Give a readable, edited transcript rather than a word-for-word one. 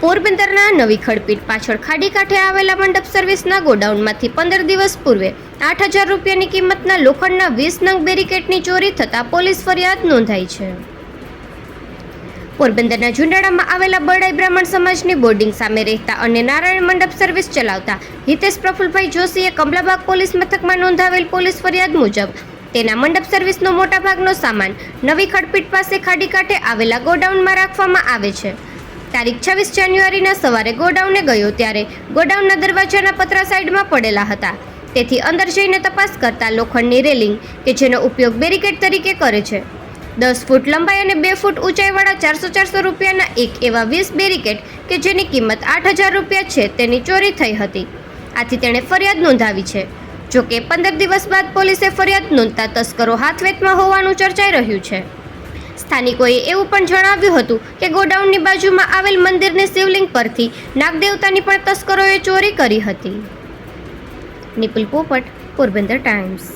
પોરબંદરના નવી ખડપીટ પાછળ ખાડી કાંઠે આવેલા મંડપ સર્વિસના ગોડાઉનમાંથી 15 દિવસ પૂર્વે 8,000 રૂપિયાની કિંમતના લોખંડના 20 નંગ બેરિકેડની ચોરી થતાં પોલીસ ફરિયાદ નોંધાઈ છે. પોરબંદરના ઝુંડાળામાં આવેલા બરડાઈ બ્રાહ્મણ સમાજની બોર્ડિંગ સામે રહેતા અને નારાયણ મંડપ સર્વિસ ચલાવતા હિતેશ પ્રફુલભાઈ જોશીએ કમલાબાગ પોલીસ મથકમાં નોંધાવેલ પોલીસ ફરિયાદ મુજબ તેના મંડપ સર્વિસનો મોટાભાગનો સામાન નવી ખડપીટ પાસે ખાડી કાંઠે આવેલા ગોડાઉનમાં રાખવામાં આવે છે. તારીખ 26 જાન્યુઆરીના સવારે ગોડાઉને ગયો ત્યારે ગોડાઉનના દરવાજાના પતરા સાઈડમાં પડેલા હતા. તેથી અંદર જઈને તપાસ કરતા લોખંડની રેલિંગ કે જેનો ઉપયોગ બેરિકેડ તરીકે કરે છે, 10 ફૂટ લંબાઈ અને 2 ફૂટ ઊંચાઈવાળા 400 રૂપિયાના એક એવા 20 બેરિકેડ કે જેની કિંમત 8,000 રૂપિયા છે તેની ચોરી થઈ હતી. આથી તેણે ફરિયાદ નોંધાવી છે. જોકે 15 દિવસ બાદ પોલીસે ફરિયાદ નોંધતા તસ્કરો હાથવેતમાં હોવાનું ચર્ચાઈ રહ્યું છે. સ્થાનિકોએ એવું પણ જણાવ્યું હતું કે ગોડાઉનની બાજુમાં આવેલ મંદિરની શિવલિંગ પરથી નાગદેવતાની પણ તસ્કરોએ ચોરી કરી હતી. નિપુલ પોપટ, પોરબંદર ટાઈમ્સ.